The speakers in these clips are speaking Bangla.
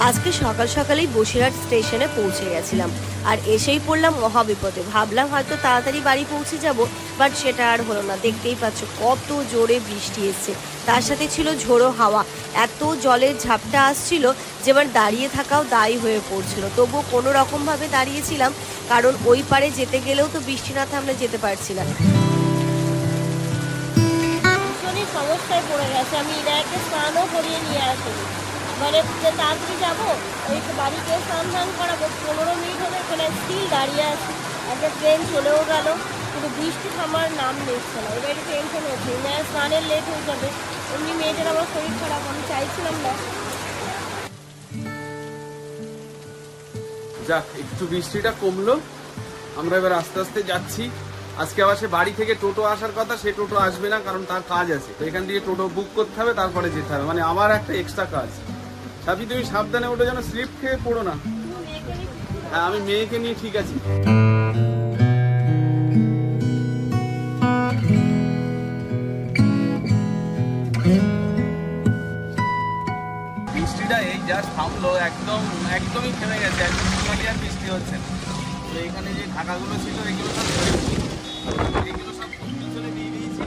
আজকে সকাল সকালেই বসিরহাট স্টেশনে পৌঁছে গেছিলাম, আর এসেই পড়লাম মহাবিপদে। ভাবলাম হয়তো তাড়াতাড়ি বাড়ি পৌঁছে যাব, বাট সেটা আর হলো না। দেখতেই পাচ্ছ কত জোরে বৃষ্টি এসছে, তার সাথে ছিল ঝোড়ো হাওয়া। এত জলের ঝাপটা আসছিল যে এবার দাঁড়িয়ে থাকাও দায়ী হয়ে পড়ছিল। তবুও কোনো রকমভাবে দাঁড়িয়েছিলাম, কারণ ওই পারে যেতে গেলেও তো বৃষ্টি না থামলে যেতে পারছি না। ভীষণই সমস্যায় পড়ে গেছে। আমি ইনায়াকে স্নানও করিয়ে নিয়ে আসিনি, মানে যে তাড়াতাড়ি যাবো, ওই বাড়িতে স্নান ধান করাবো, 15 মিনিট হলে এখানে স্টিল দাঁড়িয়ে আছি। একটা ট্রেন চলেও গেল, কিন্তু বৃষ্টি থামার নাম নিচ্ছে না। এবার একটু টেনশন হচ্ছে, ইনায়া স্নানের লেট হয়ে যাবে। এমনি মেয়েদের আমার শরীর খারাপ, আমি চাইছিলাম না। যাক, একটু বৃষ্টিটা কমলো, আমরা এবার আস্তে আস্তে যাচ্ছি। আজকে আবার সে বাড়ি থেকে টোটো আসার কথা, সে টোটো আসবে না, কারণ তার কাজ আছে। তো এখান থেকে টোটো বুক করতে হবে, তারপরে যেতে হবে। মানে আমার একটা এক্সট্রা কাজ। সাথী, তুমি সাবধানে ওটা যেন স্লিপ খেয়ে পড়ো না। হ্যাঁ, আমি মেয়েকে নিয়ে ঠিক আছি। বৃষ্টিটা এই জাস্ট থামলো, একদমই থেমে গেছে। আর বৃষ্টি হচ্ছে। তো এখানে যে ঢাকাগুলো ছিল এগুলো সব পিছনে দিয়ে দিয়েছি।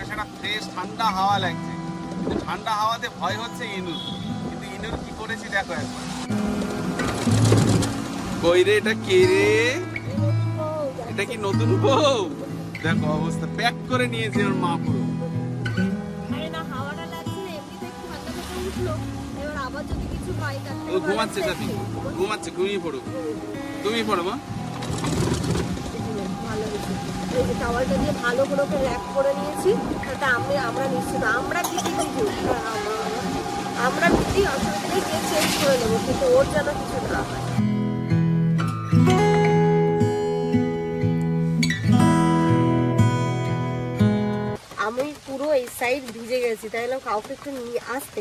সেটা ফ্রেশ ঠান্ডা হাওয়া লাগছে, কিন্তু ঠান্ডা হাওয়াতে ভয় হচ্ছে ইনুর। কিন্তু ইনুর কি করেছি দেখো একবার। কই রে, এটা কে রে? এটা কি নতুন বউ? দেখো অবস্থা, প্যাক করে নিয়েছে ওর মা পুরো। ও ঘুমাচ্ছে সাথী, ঘুমাচ্ছে। ঘুমিয়ে পড়ো, তুমি পড়ো মা। টাওয়ালটা দিয়ে ভালো করে র্যাপ করে নিয়েছি, সেটা আমরা নিশ্চিত আমরা ভীতি অসুবিধা চেঞ্জ করে নেবো, কিন্তু ওর যেন কিছু না হয়। আমি পুরো এই সাইড ভিজে গেছি, তাই এলাম কাউকে একটু নিয়ে আসতে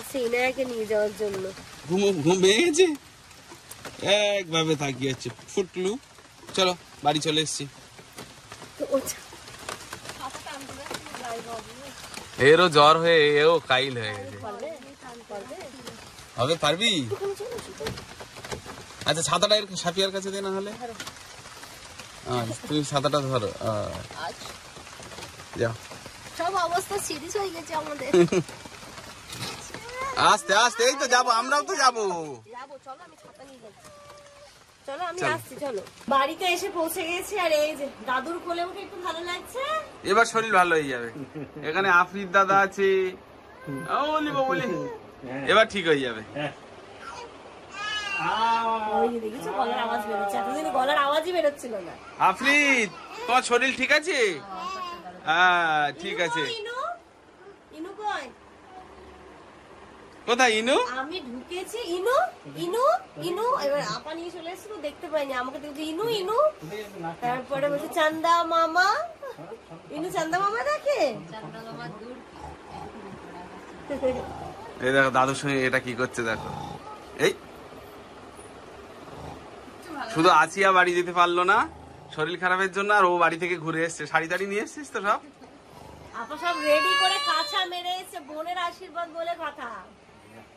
আছে ইনায়াকে নিয়ে যাওয়ার জন্য। ঘুম ভেঙে গেছে, একভাবে তাকিয়ে আছে ফুটলু। চলো বাড়ি চলে এসছি। এরও জ্বর হয়ে এও কাইল হয়ে গেছে। হবে পারবি? আচ্ছা, ছাতাটা সাফিয়ার কাছে দে না হলে। তুমি ছাতাটা ধরো। যাও। সব অবস্থা সিরিয়াস হয়ে গেছে আমাদের। আস্তে আস্তে, এই তো যাবো, আমরাও তো যাবো। চলো, আমি ছাতা নিয়ে যাচ্ছি। চলো, আমি আসছি। চলো, বাড়িতে এসে পৌঁছে গেছি, আর এই যে দাদুর কোলে উঠে একটু ভালো লাগছে। এবার শরীর ভালো হয়ে যাবে। এখানে আফরিদ দাদা আছে, বলি এবার ঠিক হয়ে যাবে। দেখেছো, গলার আওয়াজ বেরোচ্ছে। এতদিন গলার আওয়াজই বেরোচ্ছিল না। আফরিদ, তোমার শরীর ঠিক আছে? হ্যাঁ, ঠিক আছে। ইনু কই? কোথায় ইনু? আমি ঢুকেছি। ইনু ইনু ইনু এবার আপা নিয়ে চলে এসেছিল, দেখতে পাইনি। আমাকে দেখছি ইনু ইনু, তারপরে বলছে চান্দা মামা। ইনু চান্দা মামা দেখে। এই দেখো দাদুর সঙ্গে এটা কি করছে দেখো। এই শুধু আসিয়া বাড়ি যেতে পারলো না শরীর খারাপের জন্য, আর ও বাড়ি থেকে ঘুরে এসছে। শাড়ি টাড়ি নিয়ে এসছিস তো সব? আপা সব রেডি করে কাঁচা মেরে এসছে, বোনের আশীর্বাদ বলে কথা,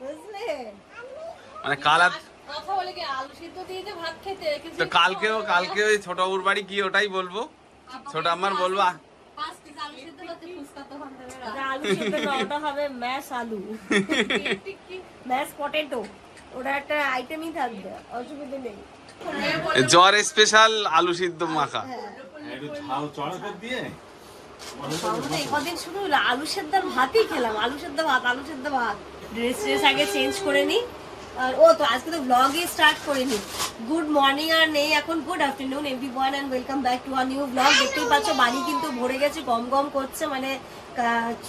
বুঝলে? মানে কথা বলে কি আলু সিদ্ধ দিয়ে ভাত খেতে। তো কালকে ওই ছোট বাবুর বাড়ি কি ওটাই বলবো, ছোট আমার বলবো আলু সিদ্ধ ওটা হবে ম্যাশ আলু, ম্যাশ পটেটো, ওটা একটা আইটেমই থাকবে, অসুবিধা নেই। জ্বর স্পেশাল আলু সিদ্ধ মাখা। কদিন শুধু আলু সেদ্ধ ভাতই খেলাম, আলু সেদ্ধ ভাত। ড্রেস আগে চেঞ্জ করে নি। আর ও তো আজকে তো ব্লগই স্টার্ট করিনি। গুড মর্নিং আর নেই এখন, good afternoon everyone and welcome back to our new blog. দেখতেই পাচ্ছ বাড়ি কিন্তু ভরে গেছে, গম গম করছে, মানে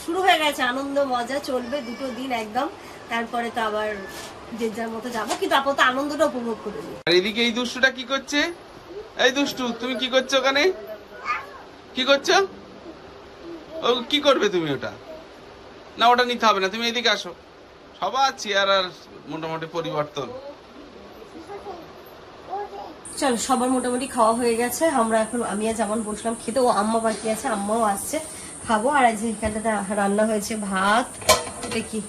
শুরু হয়ে গেছে আনন্দ মজা। চলবে 2 দিন একদম, তারপরে তো আবার যে যার মতো যাবো, কিন্তু আপাতত আনন্দটা উপভোগ করে নি। আর এদিকে এই দুষ্টুটা কি করছে? এই দুষ্টু, তুমি কি করছো ওখানে? কি করছো? ও কি করবে তুমি? ওটা না, ওটা নিতে হবে না, তুমি এদিকে আসো। সবার চেয়ার আর মোটামুটি পরিবর্তন। চলো, সবার মোটামুটি খাওয়া হয়ে গেছে। আমরা এখন, আমি আর যেমন বসলাম খেতে, ও আম্মা বাকি আছে, আম্মাও আসছে, খাবো। আর আজ এখানটাতে রান্না হয়েছে ভাত, এটা কি,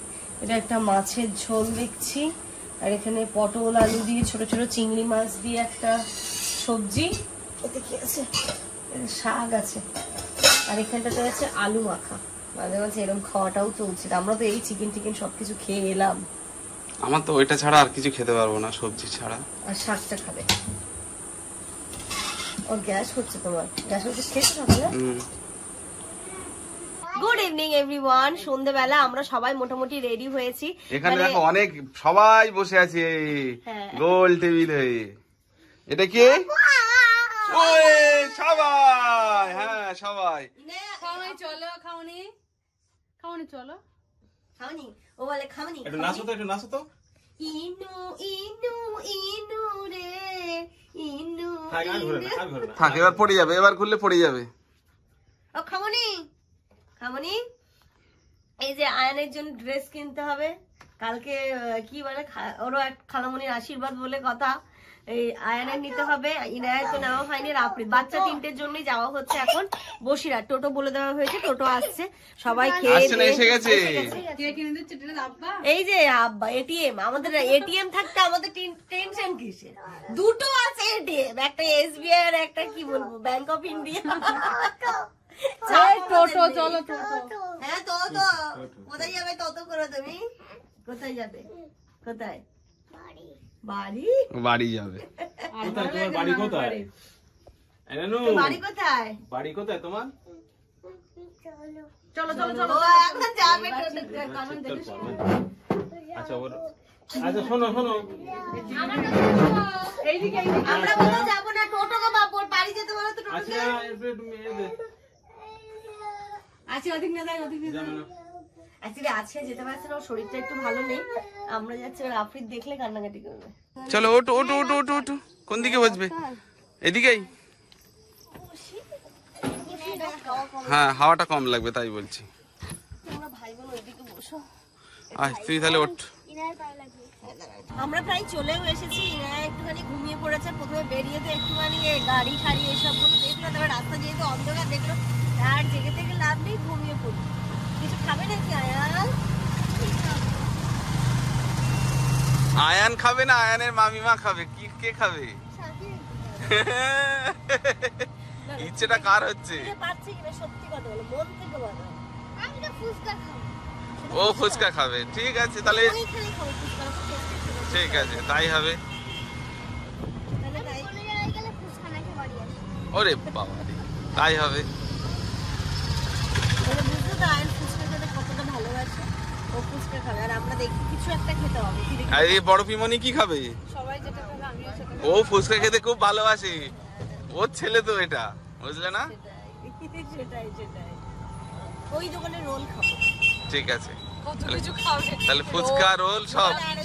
এটা একটা মাছের ঝোল দেখছি, আর এখানে পটল আলু দিয়ে ছোট ছোট চিংড়ি মাছ দিয়ে একটা সবজি, এতে কি আছে, শাক আছে, আর এখানটাতে আছে আলু মাখা। মাঝে মাঝে এরকম খাওয়াটাও চলছে। আমরা তো এই চিকেন টিকেন সবকিছু খেয়ে এলাম। আমার তো ওইটা ছাড়া আর কিছু খেতে পারবো না, সবজি ছাড়া। আর শাকটা খাবে। ওর গ্যাস হচ্ছে, তোমার গ্যাস হচ্ছে, খেয়েছো সকালে? Good evening everyone. সন্ধ্যেবেলা আমরা সবাই মোটামুটি রেডি হয়েছি। এখানে দেখো অনেক সবাই বসে আছে গোল টেবিলে। এটা কি? ওই সবাই, হ্যাঁ সবাই। খাওনি চলো, খাওনি খাওনি চলো, খাওনি। ও বলে খাওনি। একটু নাচো তো, একটু নাচো তো। ইনু ইনু ইনু রে ইনু। থাক, এবার পড়ে যাবে, এবার খুললে পড়ে যাবে। ও খামনি, খামনি, এই যে আয়নের জন্য ড্রেস কিনতে হবে কালকে। কি বলে, ওরও এক খালামনির আশীর্বাদ বলে কথা, এই আয়নের নিতে হবে। ইনায়ের তো নেওয়া হয়নি, আফ্রিদ বাচ্চা তিনটের জন্যই যাওয়া হচ্ছে এখন বসিরহাট। টোটো বলে দেওয়া হয়েছে, টোটো আসছে, সবাই খেয়ে এসে গেছে। এই যে আব্বা এটিএম, আমাদের এটিএম থাকতে আমাদের টেনশন কিসের? দুটো আছে এটিএম, একটা এসবিআই আর একটা কি বলবো ব্যাংক অফ ইন্ডিয়া। টোটো চলো, টোটো। হ্যাঁ তো কোথায় যাবে? তত করো তুমি, কোথায় যাবে? কোথায়? বাড়ি বাড়ি যাবে। কোথায় তোমার বাড়ি? কোথায় বাড়ি? কোথায় বাড়ি? কোথায় তোমার? চলো চলো চলো, এখন যাবে। আচ্ছা ওর, আচ্ছা শোনো শোনো, এইদিকে আমরা কোথাও যাবো না, টোটো গো বাবুর বাড়ি যেতে বলো তো। টোটো আচ্ছা তুমি আছে, ওদিক না যাই, ওদিক না যাই। অ্যাকচুয়ালি আছে, যেতে পারছে না, ওর শরীরটা একটু ভালো নেই। আমরা যাচ্ছি, ওর আফ্রিদ দেখলে কান্নাকাটি করবে। চলো ওটো ওটো ওটো ওটো ওটো। কোন দিকে বসবে? এদিকেই। হ্যাঁ হাওয়াটা কম লাগবে তাই বলছি। তোমরা ভাই বোন ওইদিকে বসো। আয় তুই তাহলে ওঠ। আমরা প্রায় চলেও এসেছি। ইনায়া একটুখানি ঘুমিয়ে পড়েছে। প্রথমে বেরিয়ে তো একটুখানি গাড়ি ঠাড়ি এসবগুলো দেখলো, তারপর রাস্তা যেহেতু অন্ধকার দেখলো, আর জেগে থেকে লাভ নেই, ঘুমিয়ে পড়লো। কিছু খাবে নাকি আয়ান? আয়ান খাবে না, আয়ানের মামিমা খাবে। কি কে খাবে? ইচ্ছেটা কার হচ্ছে? পারছি কিনা সত্যি কথা বলো, মন থেকে বলো। আমি তো ফুচকা খাবো। ও ফুচকা খাবে, ঠিক আছে তাহলে ঠিক আছে, তাই হবে। ওরে বাবা, তাই হবে। বুঝতে তো আয়ন ফুচকা খেতে কতটা ভালোবাসে। ও ফুচকা খাবে, আর আমরা দেখি কিছু একটা খেতে হবে। আর এই বড় পিমনি কি খাবে? সবাই যেটা খাবে আমিও সেটা। ও ফুচকা খেতে খুব ভালোবাসে, ওর ছেলে তো এটা, বুঝলে না? সেটাই সেটাই। ওই দোকানে রোল খাবো। ঠিক আছে, কত কিছু খাবে। তাহলে ফুচকা রোল সব। আর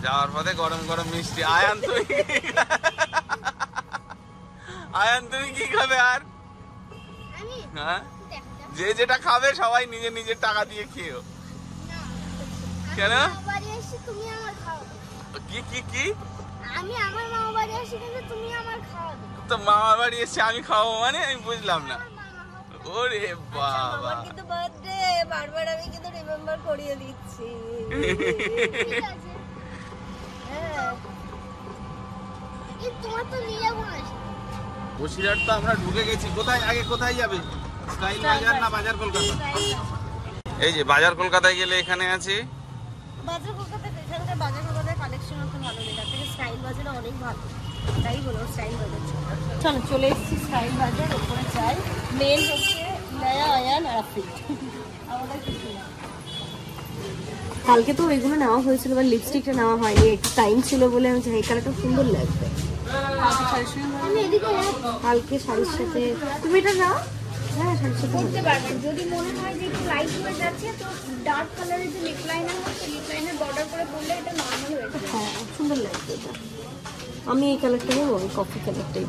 যাওয়ার পথে গরম গরম মিষ্টি। আয়ান তুমি আয়ান তুমি কি খাবে? আর হ্যাঁ, যে যেটা খাবে সবাই নিজে নিজের টাকা দিয়ে খেও। কেন? কি কি কি? আমি আমার মামা বাড়ি আসি, কিন্তু তুমি আমার খাওয়াবে। তো মামার বাড়ি এসে আমি খাবো মানে? আমি বুঝলাম না। ওরে বাবা, আমার কিন্তু বার্থডে, বারবার আমি কিন্তু রিমেম্বার করিয়ে দিচ্ছি। ঠিক আছে। হ্যাঁ, এই তোমার তো নিয়ে বসে। বসিরহাট তো আমরা ঢুকে গেছি। কোথায় আগে, কোথায় যাবে? স্টাইল বাজার না বাজার কলকাতা? এই যে বাজার কলকাতায় গেলে এখানে আছে বাজার কলকাতায়। এখানকার বাজার কলকাতায় কালেকশন অত ভালো নেই, তার থেকে স্টাইল বাজারে অনেক ভালো। তাই বলো স্টাইল বাজার। চলো চলে এসেছি স্টাইল বাজার, ওপরে যাই। মেন হচ্ছে ইনায়া, আয়ান আর আফ্রিদ। আমাদের কিছু না। কালকে তো ওইগুলো নেওয়া হয়েছিল, বা লিপস্টিকটা নেওয়া হয়নি, একটু টাইম ছিল বলে। আমি এই কালারটা সুন্দর লাগবে আমি এদিকে কালকে শাড়ির সাথে। তুমি এটা নাও। হ্যাঁ শাড়ির সাথে করতে পারবেন যদি মনে হয় যে একটু লাইট হয়ে যাচ্ছে, তো ডার্ক কালারের যে লিপ লাইনার হয়, সেই লিপ লাইনার বর্ডার করে পরলে এটা নর্মাল হয়ে যাবে। হ্যাঁ সুন্দর লাগবে এটা। আমি এই কালারটা নেবো, ওই কফি কালারটাই।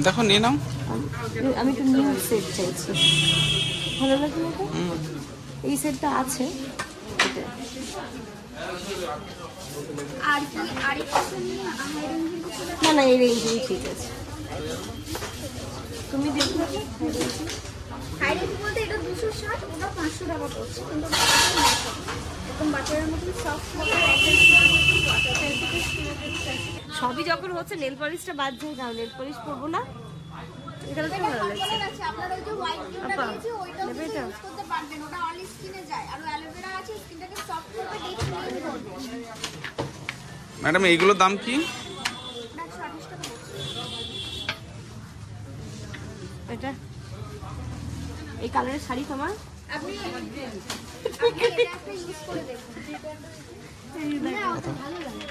দেখো নিয়ে নাও। আমি একটু নিউ সেট চাইছি, ভালো লাগবে না? এই সেটটা আছে এটা। আর কি আরেক কিছু নিয়ে হাই রেঞ্জের কিছু না না, এই রেঞ্জেই ঠিক আছে। তুমি দেখো হাই রেঞ্জ বলতে এটা 260, ওটা 500 টাকা পড়ছে, কিন্তু একদম বাচ্চাদের মতন সফট কাপড়, একদম সবই যখন হচ্ছে নেল পলিশটা বাদ দিয়ে যাও, নেল পলিশ পরবো না, এখানে তো ভালো লাগছে। আছে আপনার ওই যে হোয়াইট গ্লুটা আপা, দিয়েছি ওইটাও নেবে ইউজ এটা? করতে পারবেন, ওটা অল স্কিনে যায়। আর অ্যালোভেরা আছে স্কিনটাকে সফট করবে, ডিপ ক্লিন করবে। ম্যাডাম এইগুলোর দাম কি? 128 টাকা পড়ছে। এটা এই কালারের শাড়ি তোমার? আপনি এটা একটা ইউজ করে দেখুন। না, ওটা ভালো লাগে।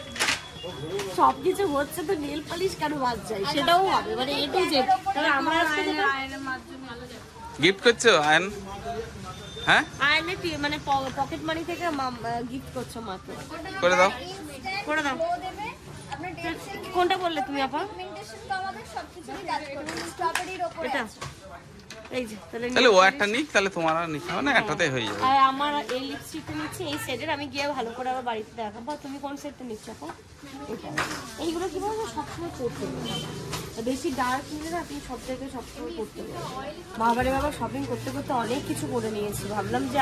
সবকিছু হচ্ছে তো নেল পলিশ কেন বাদ যায়, সেটাও হবে মানে এ টু জেড। তবে আমরা আজকে যেটা গিফট করছো আয়ন? হ্যাঁ আয়নে মানে পকেট মানি থেকে গিফট করছো মাকে। করে দাও। করে দাও। ও দেবে আপনার ডেট কোনটা বললে তুমি আপা? পিগমেন্টেশন কমাবে, সবকিছুই কাজ করবে। স্ট্রবেরির উপরে এটা আছে। এই যে তাহলে তাহলে ও একটা নিক, তাহলে তোমার আর নিতে হবে না, একটাতে হয়ে যাবে। আর আমার এই লিপস্টিকটা নিচ্ছি এই সেটের, আমি গিয়ে ভালো করে আবার বাড়িতে দেখাবো। তুমি কোন সেটটা নিচ্ছ আপা? এটা। এইগুলো কি বলবো সবসময় পড়তে হবে, বেশি ডার্ক নিলে না তুমি সব জায়গায় সবসময় পড়তে হবে। বাবারে বাবা শপিং করতে করতে অনেক কিছু করে নিয়েছি, ভাবলাম যে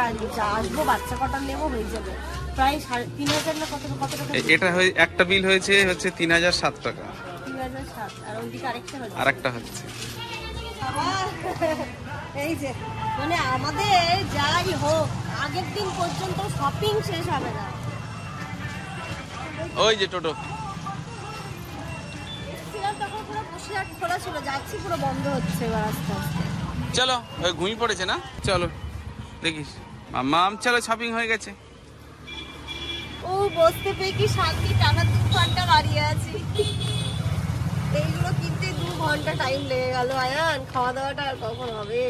আসবো বাচ্চা কটার নেবো হয়ে যাবে। প্রায় 3,500 না কত টাকা? এটা একটা বিল হচ্ছে 3007 টাকা। 3,007। আর ওইদিকে আরেকটা হচ্ছে আর একটা হচ্ছে এই যে মানে আমাদের যাই হোক আগের দিন পর্যন্ত শপিং শেষ হবে না। ওই যে টোটো। ছিলাম তখন পুরো বসিরহাট খোলা ছিল, যাচ্ছি পুরো বন্ধ হচ্ছে এবার আস্তে আস্তে। চলো ওই ঘুমিয়ে পড়েছে না, চলো দেখিস মাম, চলো শপিং হয়ে গেছে। ও বসতে পেয়ে কি শান্তি, টানা 2 ঘন্টা দাঁড়িয়ে আছি। এইগুলো কিনতে 2 ঘন্টা টাইম লেগে গেল। আয়ান খাওয়া দাওয়াটা আর কখন হবে?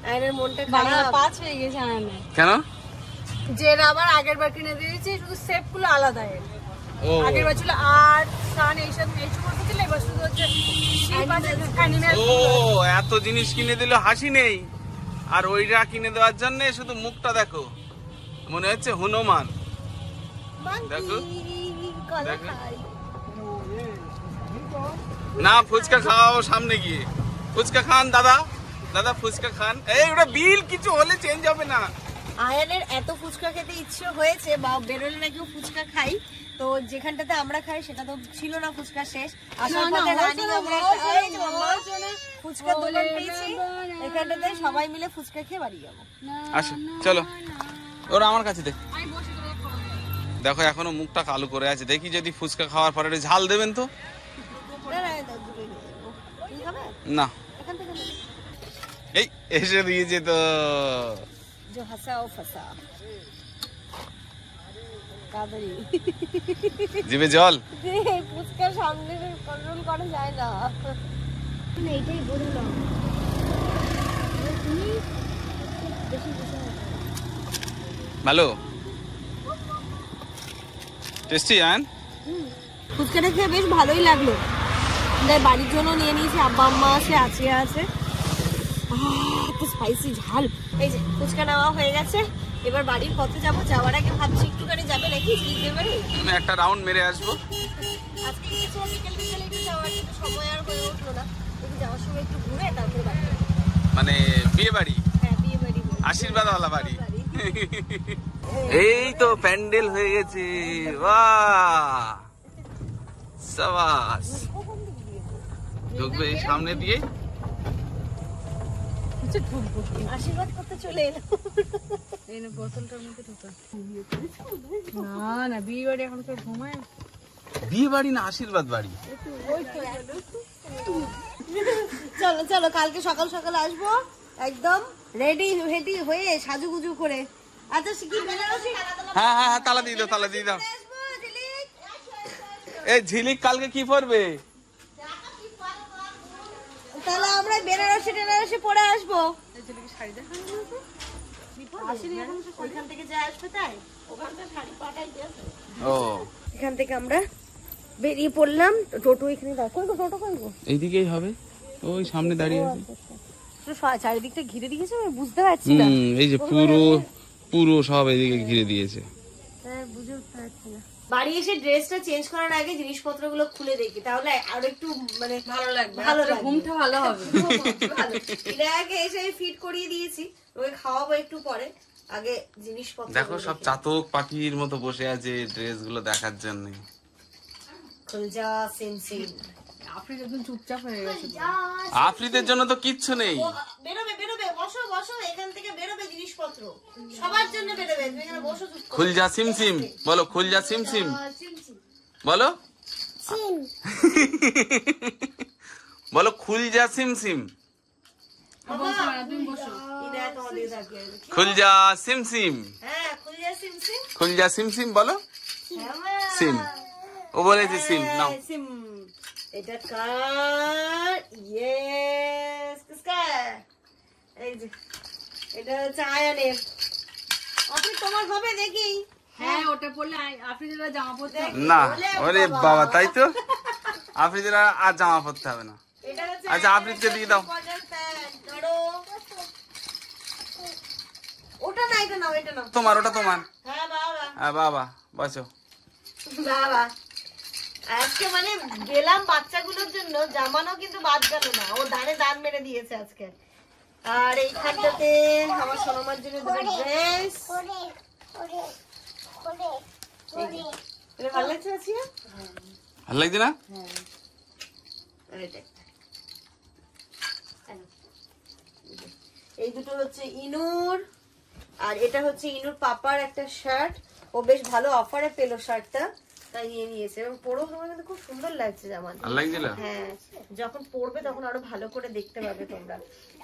আয়নের মনটা খারাপ। 5 হয়ে গেছে আয়নের। কেন? যে আবার আগের বার কিনে দিয়েছি, শুধু সেট গুলো আলাদা। ও আগের বার ছিল আর্ট সান এইসব এইসব ছিল, এবার শুধু হচ্ছে অ্যানিমেল। ও এত জিনিস কিনে দিল, হাসি নেই। আর ওইটা কিনে দেওয়ার জন্য শুধু মুখটা দেখো, মনে হচ্ছে হনুমান। দেখো, দেখো। না ফুচকা খাও সামনে গিয়ে, ফুচকা খান দাদা, দাদা ফুচকা খান। এই ওটা বিল কিছু হলে চেঞ্জ হবে না। আয়ানের এত ফুচকা খেতে ইচ্ছে হয়েছে, বা বেরোলে নাকি ফুচকা খাই, তো যেখানটাতে আমরা খাই সেটা তো ছিল না, ফুচকা শেষ। আসার পথে রানিং আমরা ফুচকা দোকান পেয়েছি, এখানটাতে সবাই মিলে ফুচকা খেয়ে বাড়ি যাবো। আসো চলো, ওরা আমার কাছে দেখ। দেখো এখনো মুখটা কালো করে আছে, দেখি যদি ফুচকা খাওয়ার পরে একটু ঝাল দেবেন তো। তুমি খাবে? না এখান থেকে নেবে। এই এসে দিয়েছে তো। जो हंसा वो फंसा। তাড়াতাড়ি জিভে জল। ফুচকার সামনে কন্ট্রোল করা যায় না। এইটাই বললাম তুমি বেশি বেশি ভালো টেস্টি আন। ফুচকাটা খেয়ে বেশ ভালোই লাগলো। বাড়ির জন্য নিয়ে নিয়েছি, আব্বা আম্মা আছে এত স্পাইসি ঝাল। এই যে ফুচকা নেওয়া হয়ে গেছে, এবার বাড়ির পথে যাবো। যাওয়ার আগে ভাবছি একটুখানি যাবে নাকি ঝিলিকের বাড়ি, আমি একটা রাউন্ড মেরে আসবো। আজকে গিয়েছিলাম বিকেল বিকেল একটু যাওয়ার, কিন্তু সময় আর হয়ে উঠলো না। একটু যাওয়ার সময় একটু ঘুরে তারপরে বাড়ি যাবো। মানে বিয়ে বাড়ি, হ্যাঁ বিয়ে বাড়ি, আশীর্বাদ ওয়ালা বাড়ি। এই তো প্যান্ডেল হয়ে গেছে, বাহ সাবাস। ঢুকবে এই সামনে দিয়ে, আশীর্বাদ করতে চলে এলো। এই না বোতলটার মধ্যে ঢোকা। না না বিয়ে বাড়ি এখন কেউ ঘুমায়? বিয়ে বাড়ি না আশীর্বাদ বাড়ি। চলো চলো কালকে সকাল সকাল আসবো, একদম রেডি রেডি হয়ে সাজুগুজু করে। আচ্ছা কি বেনারসি? হ্যাঁ হ্যাঁ হ্যাঁ, তালা দিয়ে দাও, তালা দিয়ে দাও। আসবো ঝিলিক। এই ঝিলিক কালকে কি পরবে? তাহলে আমরা বেনারসি পরে আসবো। ওইখান থেকে যা আসবে তাই ওখানকার শাড়ি পাঠাই দিয়েছে। ও এখান থেকে আমরা বেরিয়ে পড়লাম। টোটো এখানে দেখো, টোটো কই গো? এইদিকেই হবে, ওই সামনে দাঁড়িয়ে আছে। চারিদিকটা ঘিরে দিয়েছে, আমি বুঝতে পারছি না। এই যে পুরো সব এদিকে ঘিরে দিয়েছে। বুঝে উঠতে পারছি না। বাড়ি এসে ড্রেসটা চেঞ্জ করার আগে জিনিসপত্রগুলো খুলে দেখি, তাহলে আরো একটু মানে ভালো লাগবে। ঘুমটা ভালো হবে। ভালো। এটা আগে এসে ফিট করিয়ে দিয়েছি, ওকে খাওয়াবো একটু পরে, আগে জিনিসপত্র দেখো সব চাতক পাখির মতো বসে আছে ড্রেস গুলো দেখার জন্য। খুলজা সিম সিম। আপনি একদম চুপচাপ হয়ে গেছে। আফ্রিদের জন্য তো কিচ্ছু নেই। বেরোবে বেরোবে, বসো বসো, এখান থেকে বেরোবে জিনিসপত্র, সবার জন্য বেরোবে, তুমি এখানে বসো চুপ করে। খুলজা সিম সিম বলো, খুলজা সিম সিম বলো, বলো খুলজা সিম সিম, তুমি বসো। ইনায়া তোমাদের থাকে। খুলজা সিম সিম, হ্যাঁ খুলজা সিম সিম। খুলজা সিম সিম বলো। হ্যাঁ, সিম, ও বলেছে সিম নাও। সিম। এটা কার? ইয়েস, কিসকা? এই যে এটা হচ্ছে আয়ানের। আপনি তোমার হবে দেখি। হ্যাঁ ওটা পড়লে আপনি যেটা জামা পরতে হবে। না ওরে বাবা, তাই তো আফ্রিদের আর জামা পরতে হবে না। এটা হচ্ছে আচ্ছা, আফ্রিদকে দিয়ে দাও। Cotton pant. ধরো। ওটা না, এটা নাও, এটা নাও। তোমার, ওটা তোমার। হ্যাঁ বাবা, হ্যাঁ বাবা, বসো। বাবা আজকে মানে গেলাম বাচ্চাগুলোর জন্য, জামানো কিন্তু বাদ গেল না, ও দানে দান মেরে দিয়েছে আজকে। আর এই খাটটাতে আমার সোনামার জন্য দুটো ড্রেস। এটা ভালো লাগছে আছিয়া? ভালো লাগছে না? আর এটা একটা। এই দুটো হচ্ছে ইনুর, আর এটা হচ্ছে ইনুর পাপার একটা শার্ট। ও বেশ ভালো অফারে পেলো শার্টটা, তাই নিয়ে নিয়েছে। এবং পরেও তোমার কিন্তু খুব সুন্দর লাগছে জামাটা। ভালো লাগছিল? হ্যাঁ, যখন পরবে তখন আরো ভালো করে দেখতে পাবে তোমরা।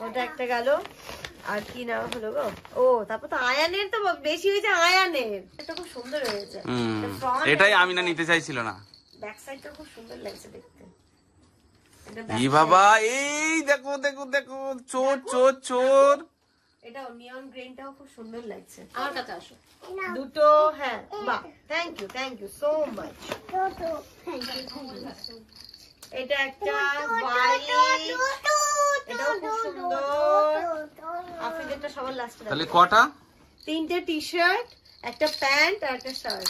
ওটা একটা গেল। আর কি নাম হলো গো? ও তারপর তো আয়ানের তো বেশি হয়েছে, আয়ানের এটা খুব সুন্দর হয়েছে। এটাই আমিনা নিতে চাইছিল না। ব্যাক সাইডটা খুব সুন্দর লাগছে দেখতে। ই বাবা, এই দেখো দেখো দেখো, চোর চোর চোর। এটা নিয়ন গ্রিনটাও খুব সুন্দর লাগছে। আমার কাছে আসো। দুটো, হ্যাঁ বাহ, থ্যাংক ইউ সো মাচ। এটা একটা হোয়াইট, এটাও খুব সুন্দর। আফ্রিদেরটা সবার লাস্টে। তাহলে কটা? 3টে টি শার্ট, একটা প্যান্ট আর একটা শার্ট।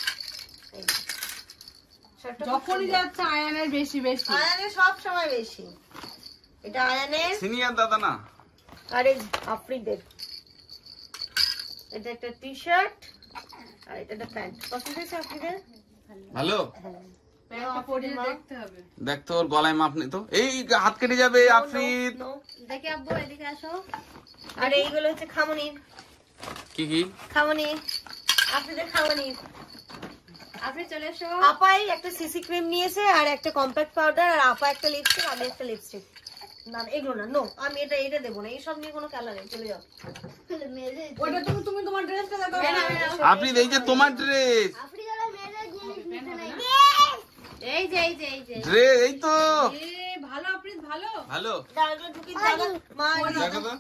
যখনই যাচ্ছে আয়ানের বেশি বেশি। আয়ানের সব সময় বেশি। এটা আয়ানের, সিনিয়র দাদা না? আর এই আফ্রিদের। এটা একটা টি শার্ট আর এটা একটা প্যান্ট। পছন্দ হয়েছে আফ্রিদের? ভালো, প্যান্টটা পরিয়ে দেখতে হবে। দেখ তো ওর গলায় মাপ নেই তো। এই হাত কেটে যাবে আফ্রিদ। দেখে আব্বু এদিকে আসো। আর এইগুলো হচ্ছে খামনির। কি কি? খামনির, আফ্রিদের খামনির। আপনি চলে এসো। আপাই একটা সিসি ক্রিম নিয়েছে আর একটা কম্প্যাক্ট পাউডার, আর আপা একটা লিপস্টিক, আমি একটা লিপস্টিক। না এগুলো না, নো, আমি এটা দেবো না, এইসব নিয়ে কোনো খেলা নেই, চলে যাও। ওটা তুমি তোমার ড্রেসটা দেখো। আফ্রিদ, এই যে তোমার ড্রেস। এই যে এই যে এই যে ড্রেস, এই তো ভালো আপনি ভালো। ভালো। দাঁড়াও, ঢুকি দাঁড়াও। মা, দেখো তো।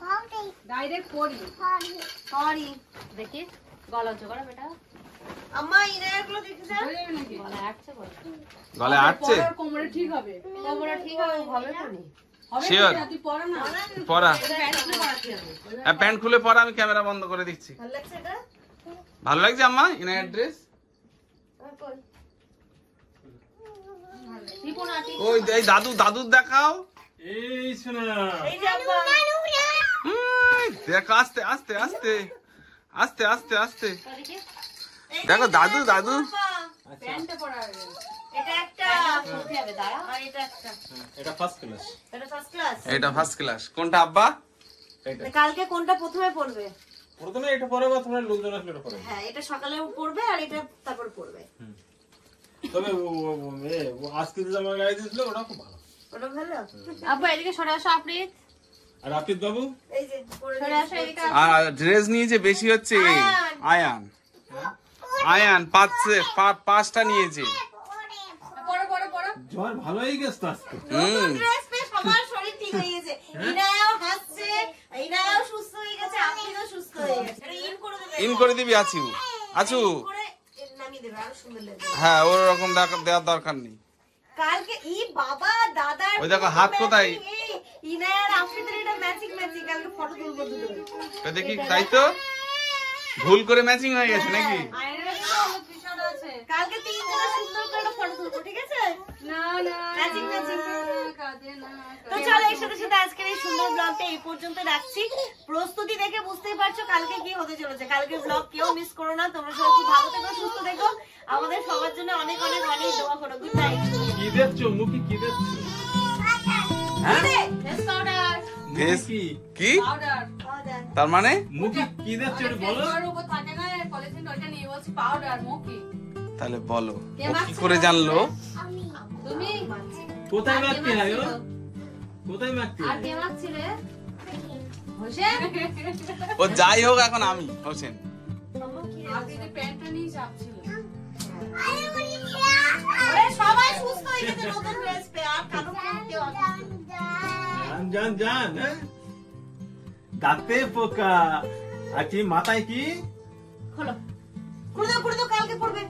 ডাইরেক্ট পরি। সরি। দেখি গলা জোগাড় বেটা। আম্মা ইনায়ারগুলো দেখেছে? হয়ে যাবে নাকি? গলা আটছে বল। গলায় আটছে? পরার কোমরে ঠিক হবে। কোমরে ঠিক হবে, হবে কোনি? হবে Sure. না, তুই পরা না। পরা। প্যান্ট খুলে পরাতে হবে। হ্যাঁ, প্যান্ট খুলে পরা, আমি ক্যামেরা বন্ধ করে দিচ্ছি। ভালো লাগছে এটা? ভালো লাগছে আম্মা ইনার ড্রেস? আমার কই? টিপো না, টিপো। ওই এই দাদুর দেখাও। এই শোনা এই যে আব্বা। দেখো, আস্তে আস্তে আস্তে আস্তে আস্তে আস্তে। দেখি এই যে দেখো দাদু এটা দাদু। আব্বা। প্যান্টটা পরা হবে। এটা একটা। করতে হবে দাঁড়া। আর এটা একটা। এটা ফার্স্ট ক্লাস। এটা ফার্স্ট ক্লাস। এটা ফার্স্ট ক্লাস। কোনটা আব্বা? এটা কালকে কোনটা প্রথমে পড়বে? প্রথমে এটা পরে বা তোমরা লোকজন আসলে এটা পরে। হ্যাঁ, এটা সকালে পড়বে আর এটা তারপর পড়বে। তবে ও আজকে যে আমার গায়ে দিয়েছিল ওটা খুব ভালো। ওটা ভালো? আব্বু এদিকে সরে আসো আপনি। আর আপিত বাবু এই যে পড়ে সরে আসো এদিকে। আর ড্রেস নিয়েছে বেশি হচ্ছে আয়ান। আয়ান পাঁচটা নিয়েছে। পড়ো পড়ো পড়ো। জ্বর ভালো হয়ে গেছে তো আজকে। নতুন ড্রেস পেয়ে সবার শরীর ঠিক হয়ে গেছে। ইনায়াও হাসছে, ইনায়াও সুস্থ হয়ে গেছে, আপনিও সুস্থ হয়ে গেছে। এটা ইন করে দেবে। ইন করে দিবি আছু। আছু, ইন করে নামিয়ে দেবে, আরো সুন্দর লাগবে। হ্যাঁ ওর রকম দেওয়ার দরকার নেই। কালকে বাবা দাদার ওই দেখো হাত কোথায়? ইনায়ার আফ্রিদের এটা ম্যাচিং কালকে ফটো তুলবো দুটো। তো দেখি, তাই তো ভুল করে ম্যাচিং হয়ে গেছে নাকি? আয়নার একটা টি-শার্ট আছে। কালকে তিনজনের সুন্দর করে একটা ফটো তুলবো, ঠিক আছে? না না ম্যাচিং কাঁদে না। তো চলো, এর সাথে সাথে আজকের এই সুন্দর ব্লগটা এই পর্যন্ত রাখছি। প্রস্তুতি দেখে বুঝতেই পারছো কালকে কি হতে চলেছে। কালকের ব্লগ কেউ মিস করো না। তোমরা সবাই খুব ভালো থেকো, সুস্থ থেকো। আমাদের সবার জন্য অনেক অনেক অনেক দোয়া করো। Good night. কি দেখছো মুখে কি দেখছো? হ্যাঁ ফেস পাউডার ফেস কি কি পাউডার তার মানে মুখে কি দেখছো একটু বলো। ফেস উপর থাকে না পলিথিন, ওইটা নিয়ে বলছি পাউডার মুখি। তাহলে বলো কে ও কি মাখছে করে জানলো? তুমি কোথায় আর কে মাখতে হয় মাখছিল? কোথায় মাখতে আর কে মাখছিলে হোসেন ও যাই হোক এখন আমি হোসেন। আগে যে প্যান্টটা নিয়ে চাপছিল। ওরে সবাই সুস্থ হয়ে গেছে নতুন ড্রেস পে আর কারো কেউ অসুস্থ জান জান জান হ্যাঁ? দাঁতে পোকা আর কি মাথায় কি? খোলো খুলে দাও কালকে পড়বে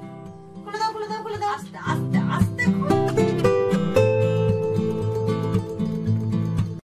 খুলে দাও আস্তে আস্তে আস্তে খুলে